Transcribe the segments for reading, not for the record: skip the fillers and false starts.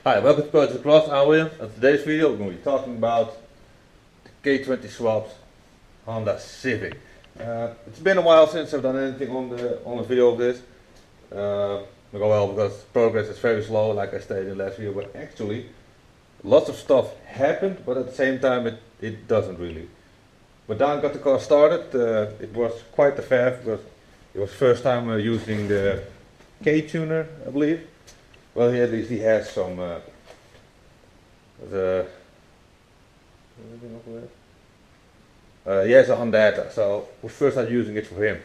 Hi, welcome to Project Cross. I'm William. In today's video we're going to be talking about the K20 Swapped Honda Civic. It's been a while since I've done anything on the video of this. Because progress is very slow, like I stated in the last video, but actually lots of stuff happened, but at the same time it doesn't really. But Daan got the car started. It was quite the faff because it was first time using the K tuner, I believe. Well, at least he has some he has a Honda, so we first started using it for him.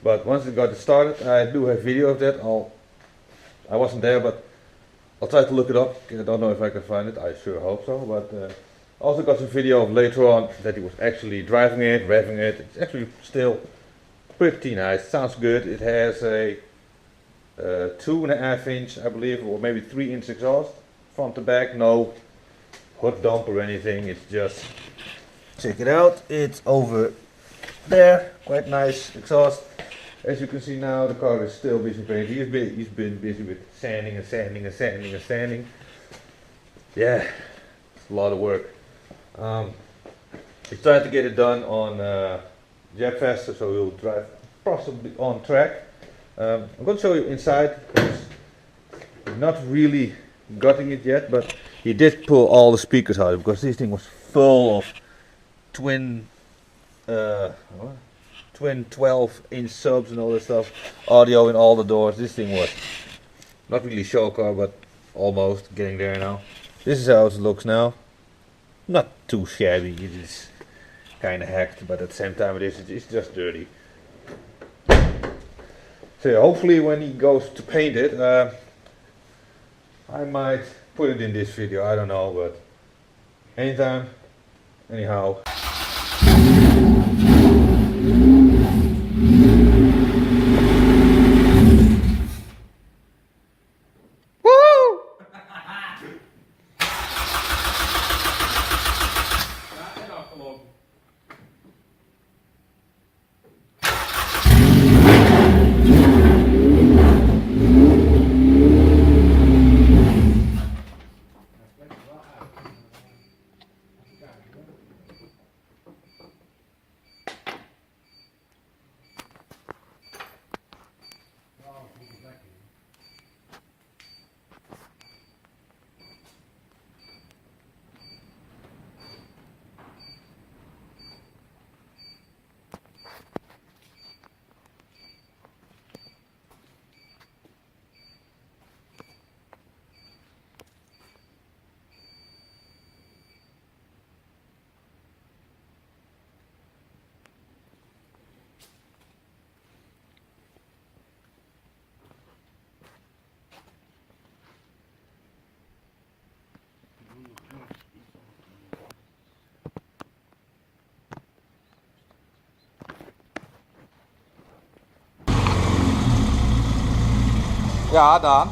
But once it got started, I do have video of that. I wasn't there, but I'll try to look it up. I don't know if I can find it. I sure hope so. But also got some video of later on that he was actually driving it, revving it. It's actually still pretty nice. Sounds good. It has a 2.5 inch, I believe, or maybe 3 inch exhaust front to back. No hot dump or anything. It's just, check it out, it's over there. Quite nice exhaust. As you can see now, the car is still busy painting. He's been busy with sanding and sanding and sanding and sanding. Yeah, it's a lot of work. He's trying to get it done on Jab Faster, so he'll drive possibly on track. I'm going to show you inside. He's not really gutting it yet, but he did pull all the speakers out because this thing was full of twin 12-inch subs and all that stuff, audio in all the doors. This thing was not really show car, but almost getting there now. This is how it looks now. Not too shabby. It is kind of hacked, but at the same time it's just dirty. So yeah, hopefully when he goes to paint it, I might put it in this video, I don't know, but anytime, anyhow. Woo! Ja, Daan.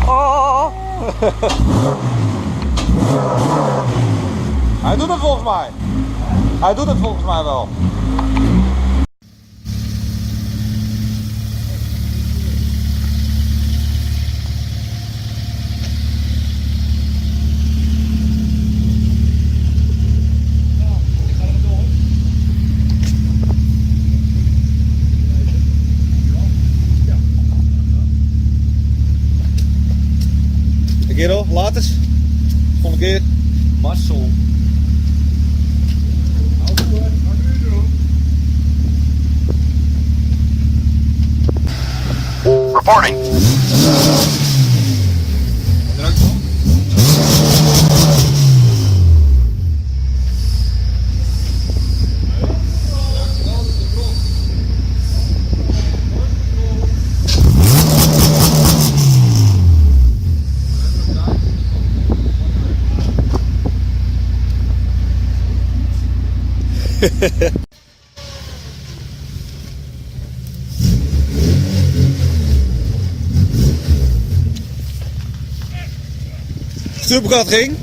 Oh. Hij doet het volgens mij. Hij doet het volgens mij wel. Kerel, later. Volgende keer. Marcel. Reporting. stuurbegat ging.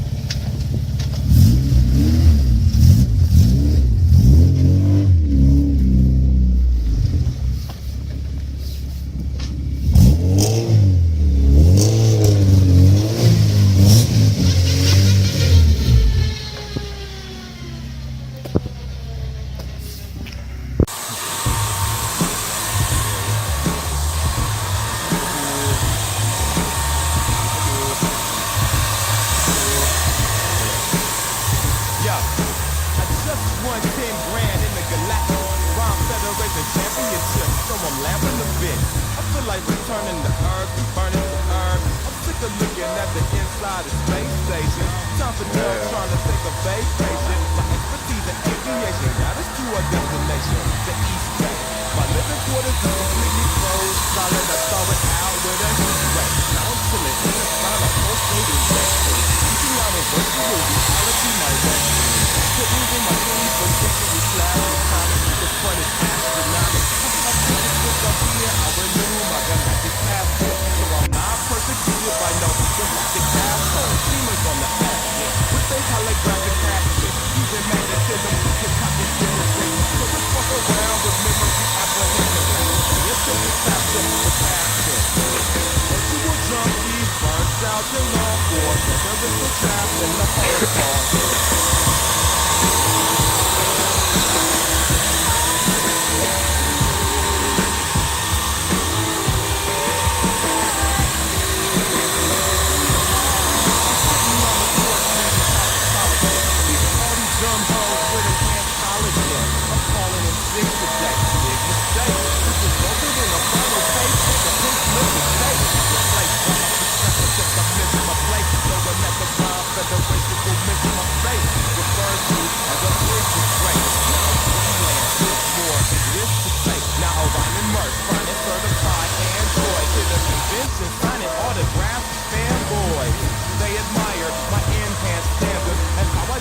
Championship, so I'm laughing a bit. I feel like returning to Earth and burning the herb. I'm sick of looking at the inside of space station. Time for girls trying to take a vacation. My expertise in aviation got us to a destination, the East Bay. My living quarters are completely closed, solid. I throw it out with a heat ray. Now I'm chilling in the sun, I'm pulsating back. Teaching out a virtual reality, my rescue. Sitting in my 21st century class, with time to the front is astronomical. I'm here, I renew my galactic passport. So I'm not persecuted by no galactic asshole. Demons on the ass, with a holographic action. Using magnetism to copy civilization. So just fuck around with memory apprehension. It's a disaster for passion. Virtual junkies burnt out your long for. Terrorists trapped in the Holocaust.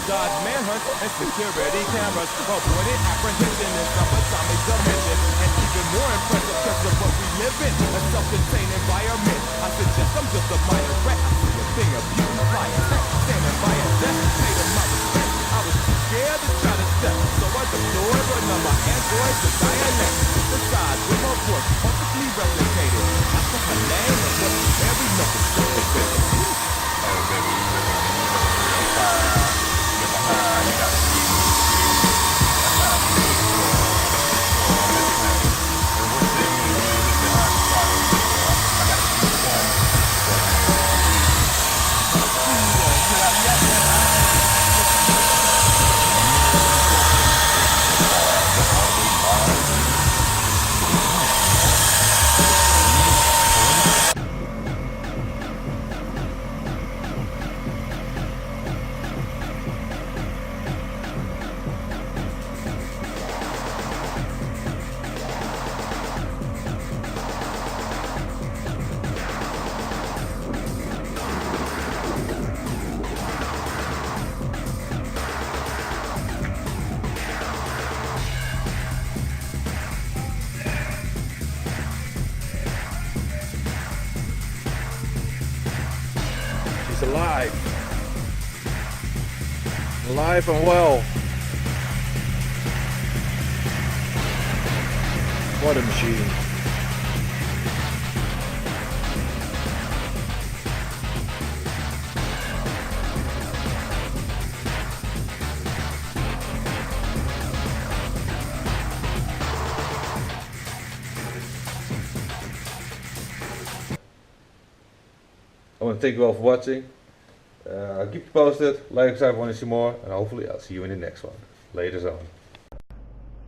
Dodge manhunt and security cameras, avoided apprehension in some atomic dimension, and even more impressive because of what we live in, a self-contained environment. I suggest I'm just a minor threat. I see a thing of beauty flying, standing by a desk, paid of my respect. I was too scared to try to step, so I deployed one of my androids to dialect. Besides, with her voice perfectly replicated, I took her name and what every knuckle said. Oh, baby, you live in real fire. You got to keep moving. That's not a movie for this planet. And what's the mean when you hit the hard spot over there? I got to keep going. She's alive. Alive and well. What a machine. I want to thank you all for watching. I'll keep you posted, like and subscribe if you want to see more, and hopefully I'll see you in the next one. Later on.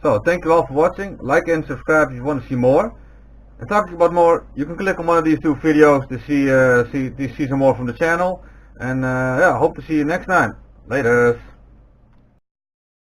So, thank you all for watching. Like and subscribe if you want to see more. And talking about more, you can click on one of these two videos to see some more from the channel. And yeah, hope to see you next time. Later.